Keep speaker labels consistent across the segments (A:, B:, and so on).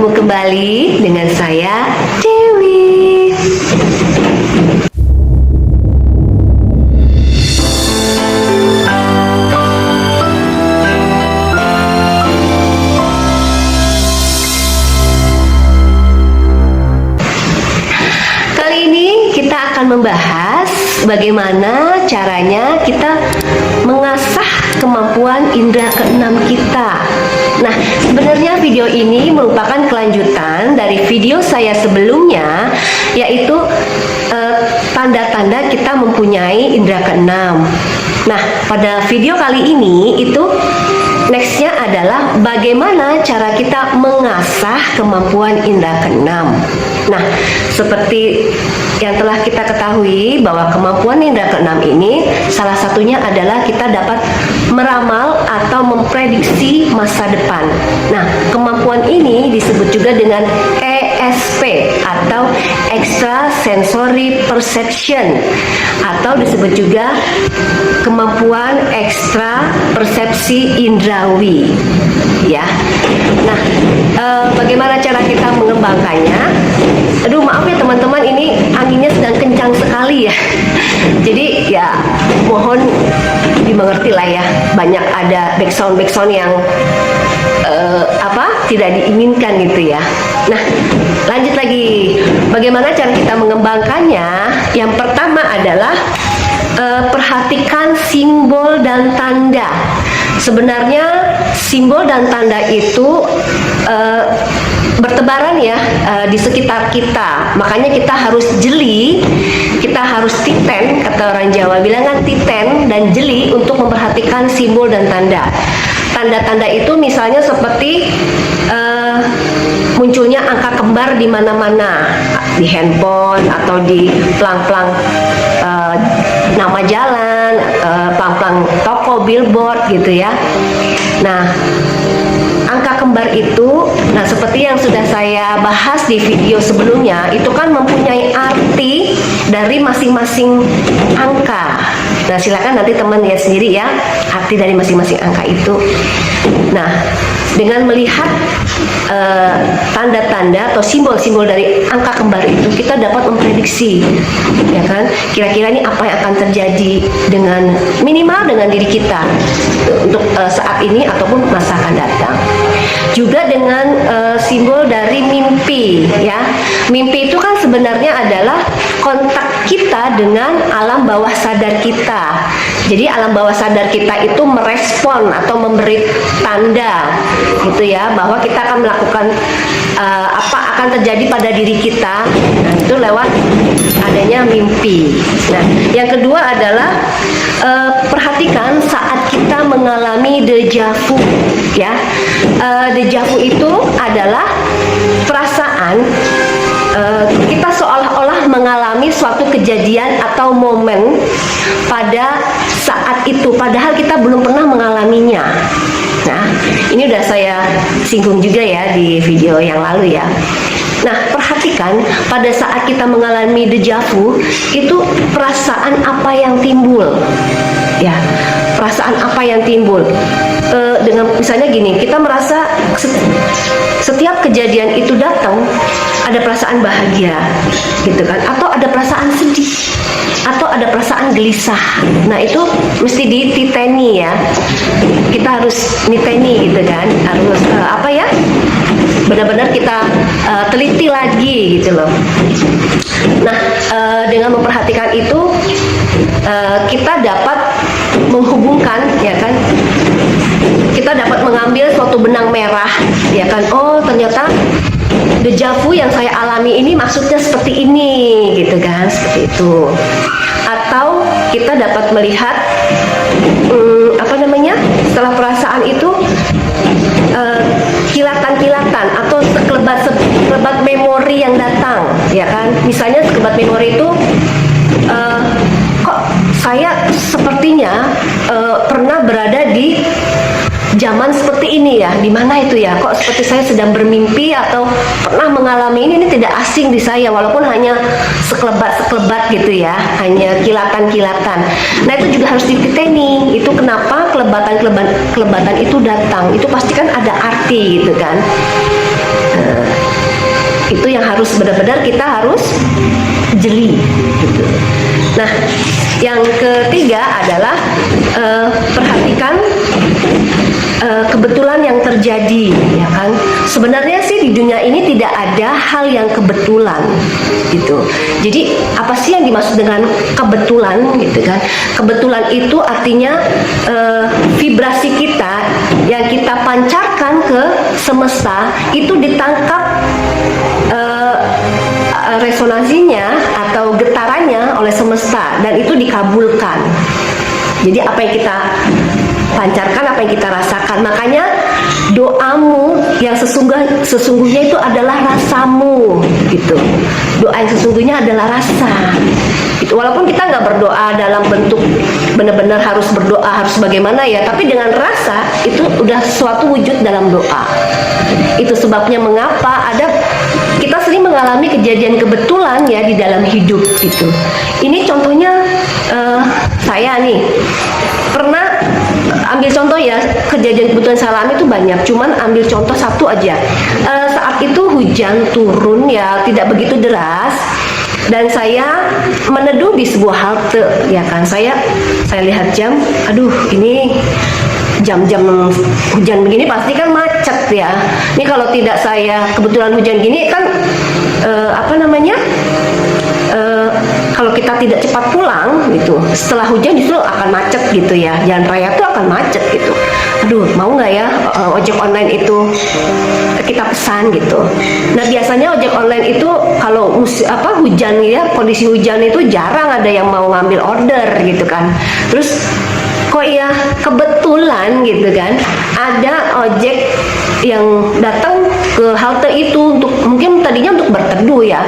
A: bertemu kembali dengan saya, Dewi. Kali ini kita akan membahas bagaimana caranya kita mengasah kemampuan indera keenam kita. Nah, sebenarnya video ini merupakan kelanjutan dari video saya sebelumnya, yaitu tanda-tanda kita mempunyai indera keenam. Nah, pada video kali ini itu nextnya adalah bagaimana cara kita mengasah kemampuan indera keenam. Nah, seperti yang telah kita ketahui bahwa kemampuan indera keenam ini salah satunya adalah kita dapat meramal atau memprediksi masa depan. Nah, kemampuan ini disebut juga dengan ESP atau Extrasensory Perception, atau disebut juga kemampuan ekstra persepsi indrawi, ya. Nah, bagaimana cara kita mengembangkannya? Aduh, maaf ya teman-teman, ini anginnya sedang kencang sekali ya. Jadi ya mohon dimengerti lah ya. Banyak ada backsound yang tidak diinginkan gitu ya. Nah, lanjut lagi. Bagaimana cara kita mengembangkannya? Yang pertama adalah perhatikan simbol dan tanda. Sebenarnya simbol dan tanda itu bertebaran ya di sekitar kita. Makanya kita harus jeli, kita harus titen, kata orang Jawa bilang kan, titen dan jeli untuk memperhatikan simbol dan tanda. Tanda-tanda itu misalnya seperti munculnya angka kembar di mana-mana, di handphone atau di pelang-pelang nama jalan, pelang-pelang toko, billboard gitu ya. Nah, angka kembar itu, nah seperti yang sudah saya bahas di video sebelumnya, itu kan mempunyai arti dari masing-masing angka. Nah, silakan nanti teman lihat sendiri ya, arti dari masing-masing angka itu. Nah, dengan melihat tanda-tanda atau simbol-simbol dari angka kembar itu, kita dapat memprediksi, ya kan, kira-kira ini apa yang akan terjadi dengan minimal dengan diri kita untuk saat ini ataupun masa akan datang. Juga dengan simbol dari mimpi, ya. Mimpi itu kan sebenarnya adalah kontak kita dengan alam bawah sadar kita. Jadi alam bawah sadar kita itu merespon atau memberi tanda gitu ya, bahwa kita akan melakukan apa akan terjadi pada diri kita. Nah, itu lewat adanya mimpi. Nah, yang kedua adalah perhatikan saat kita mengalami deja vu, ya. Deja vu itu adalah perasaan kita seolah-olah mengalami suatu kejadian atau momen pada saat itu, padahal kita belum pernah mengalaminya. Nah, ini udah saya singgung juga ya di video yang lalu ya. Nah, perhatikan pada saat kita mengalami deja vu, itu perasaan apa yang timbul, ya, perasaan apa yang timbul. Dengan misalnya gini, kita merasa setiap kejadian itu datang ada perasaan bahagia gitu kan, atau ada perasaan sedih, atau ada perasaan gelisah. Nah, itu mesti dititeni ya, kita harus niteni gitu kan, harus apa ya, benar-benar kita teliti lagi gitu loh. Nah, dengan memperhatikan itu kita dapat menghubungkan, ya kan, kita dapat mengambil suatu benang merah, ya kan, oh ternyata deja vu yang saya alami ini maksudnya seperti ini gitu kan, seperti itu. Atau kita dapat melihat apa namanya, setelah perasaan itu kilatan-kilatan atau sekelebat memori yang datang, ya kan. Misalnya sekelebat memori itu kok saya sepertinya pernah berada di zaman seperti ini ya, di mana itu ya, kok seperti saya sedang bermimpi atau pernah mengalami ini tidak asing di saya, walaupun hanya sekelebat gitu ya, hanya kilatan-kilatan. Nah, itu juga harus dititeni, itu kenapa kelebatan itu datang, itu pasti kan ada arti gitu kan. Itu yang harus benar-benar kita harus jeli gitu. Nah, yang ketiga adalah perhatikan kebetulan yang terjadi, ya kan? Sebenarnya sih di dunia ini tidak ada hal yang kebetulan gitu. Jadi apa sih yang dimaksud dengan kebetulan gitu kan? Kebetulan itu artinya vibrasi kita yang kita pancarkan ke semesta itu ditangkap resonansinya atau getarannya oleh semesta dan itu dikabulkan. Jadi apa yang kita pancarkan, apa yang kita rasakan. Makanya doamu yang sesungguhnya itu adalah rasamu gitu. Doa yang sesungguhnya adalah rasa gitu. Walaupun kita nggak berdoa dalam bentuk benar-benar harus berdoa harus bagaimana ya, tapi dengan rasa itu udah suatu wujud dalam doa. Itu sebabnya mengapa kita sering mengalami kejadian kebetulan ya di dalam hidup gitu. Ini contohnya saya nih pernah ambil contoh ya, kejadian kebetulan saya alami itu banyak, cuman ambil contoh satu aja. Saat itu hujan turun ya, tidak begitu deras, dan saya meneduh di sebuah halte ya kan. Saya lihat jam, aduh ini jam-jam hujan begini pasti kan macet ya. Ini kalau tidak saya kebetulan hujan gini kan kalau kita tidak cepat pulang gitu, setelah hujan justru akan macet gitu ya, jalan raya tuh akan macet gitu. Aduh, mau nggak ya ojek online itu kita pesan gitu. Nah biasanya ojek online itu kalau hujan ya, kondisi hujan itu jarang ada yang mau ngambil order gitu kan. Terus kok ya kebetulan gitu kan ada ojek yang datang ke halte itu mungkin tadinya untuk berteduh ya.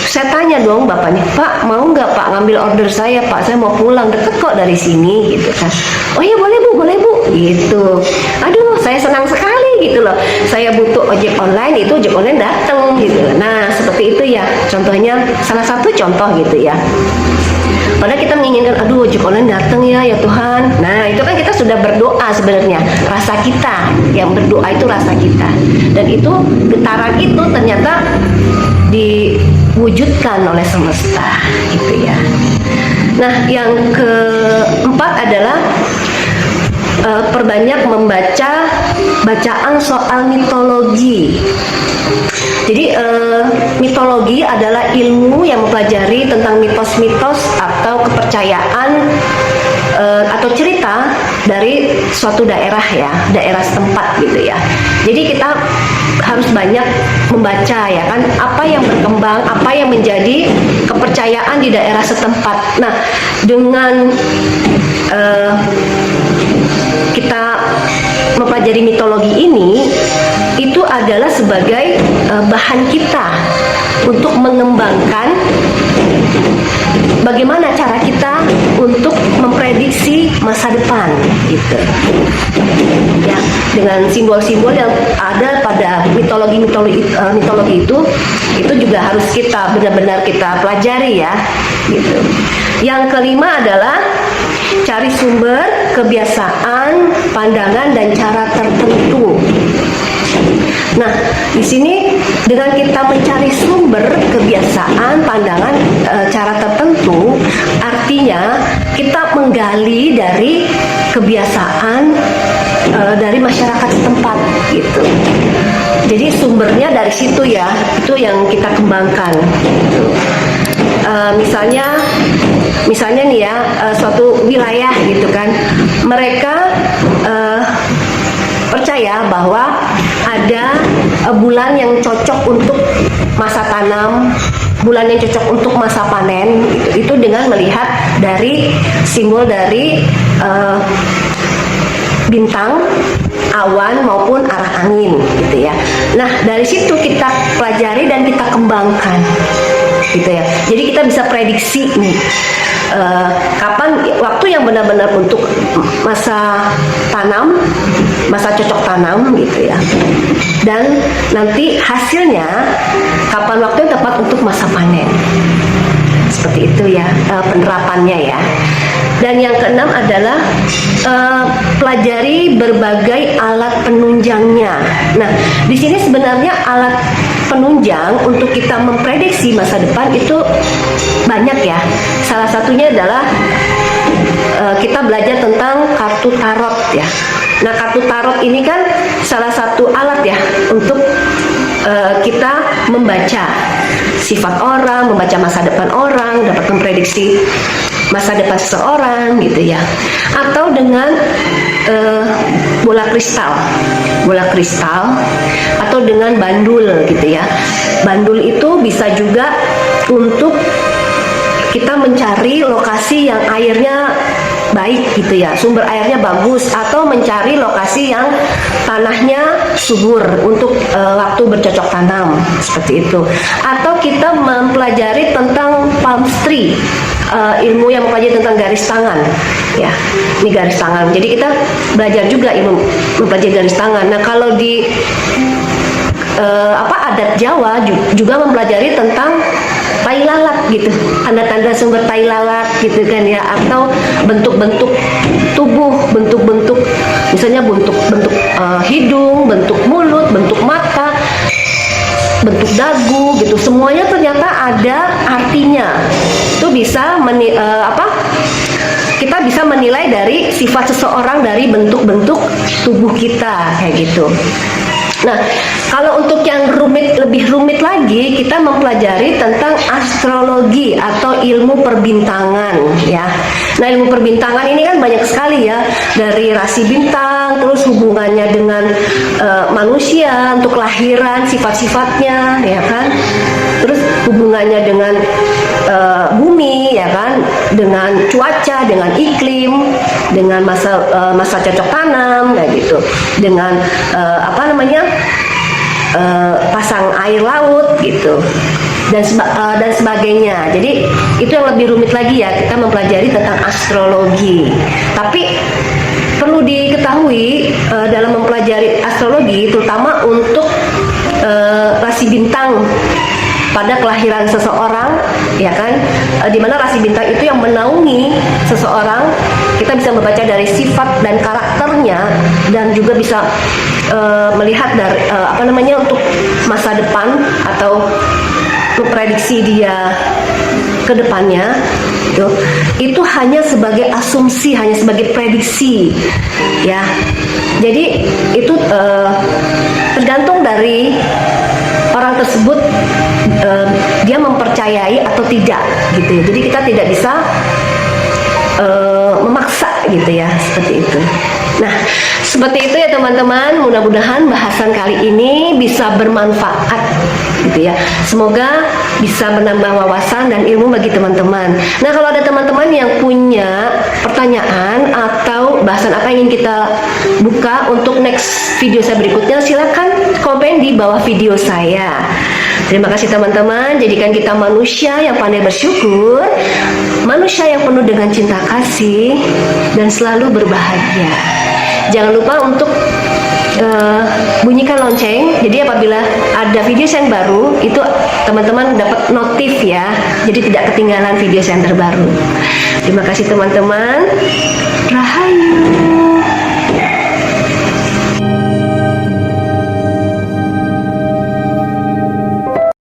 A: Saya tanya dong bapaknya, Pak mau nggak Pak ngambil order saya Pak, saya mau pulang, deket kok dari sini gitu kan. Oh iya boleh bu gitu. Aduh saya senang sekali gitu loh, saya butuh ojek online, itu ojek online datang gitu. Nah seperti itu ya contohnya, salah satu contoh gitu ya. Padahal kita menginginkan, aduh ojek online datang ya Tuhan. Nah itu kan kita sudah berdoa sebenarnya, rasa kita yang berdoa itu rasa kita, dan itu getaran itu ternyata diwujudkan oleh semesta gitu ya. Nah yang keempat adalah perbanyak membaca bacaan soal mitologi. Jadi mitologi adalah ilmu yang mempelajari tentang mitos-mitos atau kepercayaan atau cerita dari suatu daerah ya, daerah setempat gitu ya. Jadi kita harus banyak membaca ya kan, apa yang berkembang, apa yang menjadi kepercayaan di daerah setempat. Nah dengan kita mempelajari mitologi ini, itu adalah sebagai bahan kita untuk mengembangkan bagaimana cara kita untuk memprediksi masa depan gitu ya, dengan simbol-simbol yang ada pada mitologi itu juga harus kita benar-benar kita pelajari ya gitu. Yang kelima adalah cari sumber kebiasaan, pandangan dan cara tertentu. Nah, di sini dengan kita mencari sumber kebiasaan, pandangan, cara tertentu, artinya kita menggali dari kebiasaan dari masyarakat setempat gitu. Jadi sumbernya dari situ ya, itu yang kita kembangkan. Gitu. Misalnya nih ya, suatu wilayah gitu kan, mereka percaya bahwa ada bulan yang cocok untuk masa tanam, bulan yang cocok untuk masa panen, itu dengan melihat dari simbol dari bintang, awan maupun arah angin gitu ya. Nah dari situ kita pelajari dan kita kembangkan gitu ya. Jadi kita bisa prediksi nih kapan waktu yang benar-benar untuk masa tanam, masa cocok tanam gitu ya. Dan nanti hasilnya kapan waktu yang tepat untuk masa panen. Seperti itu ya penerapannya ya. Dan yang keenam adalah pelajari berbagai alat penunjangnya. Nah, di sini sebenarnya alat penunjang untuk kita memprediksi masa depan itu banyak ya. Salah satunya adalah kita belajar tentang kartu tarot ya. Nah, kartu tarot ini kan salah satu alat ya untuk kita membaca sifat orang, membaca masa depan orang, dapat memprediksi masa depan seseorang gitu ya. Atau dengan bola kristal atau dengan bandul gitu ya. Bandul itu bisa juga untuk kita mencari lokasi yang airnya baik gitu ya, sumber airnya bagus, atau mencari lokasi yang tanahnya subur untuk waktu bercocok tanam seperti itu. Atau kita mempelajari tentang palm tree, ilmu yang mempelajari tentang garis tangan ya, ini garis tangan. Jadi kita belajar juga ilmu mempelajari garis tangan. Nah, kalau di adat Jawa juga mempelajari tentang tai lalat gitu, tanda-tanda sumber tai lalat gitu kan ya, atau bentuk-bentuk tubuh, bentuk-bentuk misalnya bentuk hidung, bentuk mulut, bentuk mata, bentuk dagu gitu, semuanya ternyata ada artinya. Itu bisa kita bisa menilai dari sifat seseorang dari bentuk-bentuk tubuh kita kayak gitu. Nah, kalau untuk yang lebih rumit lagi, kita mempelajari tentang astrologi atau ilmu perbintangan ya. Nah, ilmu perbintangan ini kan banyak sekali ya, dari rasi bintang, terus hubungannya dengan manusia untuk kelahiran, sifat-sifatnya ya kan. Terus hubungannya dengan bumi ya kan, dengan cuaca, dengan iklim, dengan masa cocok tanam kayak gitu, dengan pasang air laut gitu, dan sebagainya. Jadi itu yang lebih rumit lagi ya, kita mempelajari tentang astrologi. Tapi perlu diketahui dalam mempelajari astrologi, terutama untuk rasi bintang pada kelahiran seseorang ya kan, dimana rasi bintang itu yang menaungi seseorang, kita bisa membaca dari sifat dan karakternya, dan juga bisa melihat dari untuk masa depan atau memprediksi dia ke depannya. Itu hanya sebagai asumsi, hanya sebagai prediksi ya. Jadi itu tergantung dari orang tersebut, dia mempercayai atau tidak gitu ya. Jadi kita tidak bisa memaksa gitu ya, seperti itu. Nah, seperti itu ya teman-teman. Mudah-mudahan bahasan kali ini bisa bermanfaat gitu ya. Semoga bisa menambah wawasan dan ilmu bagi teman-teman. Nah, kalau ada teman-teman yang punya pertanyaan atau bahasan apa yang ingin kita buka untuk next video saya berikutnya, silakan komen di bawah video saya. Terima kasih teman-teman. Jadikan kita manusia yang pandai bersyukur, manusia yang penuh dengan cinta kasih, dan selalu berbahagia. Jangan lupa untuk bunyikan lonceng. Jadi apabila ada video saya yang baru, itu teman-teman dapat notif ya. Jadi tidak ketinggalan video saya yang terbaru. Terima kasih teman-teman. Rahayu.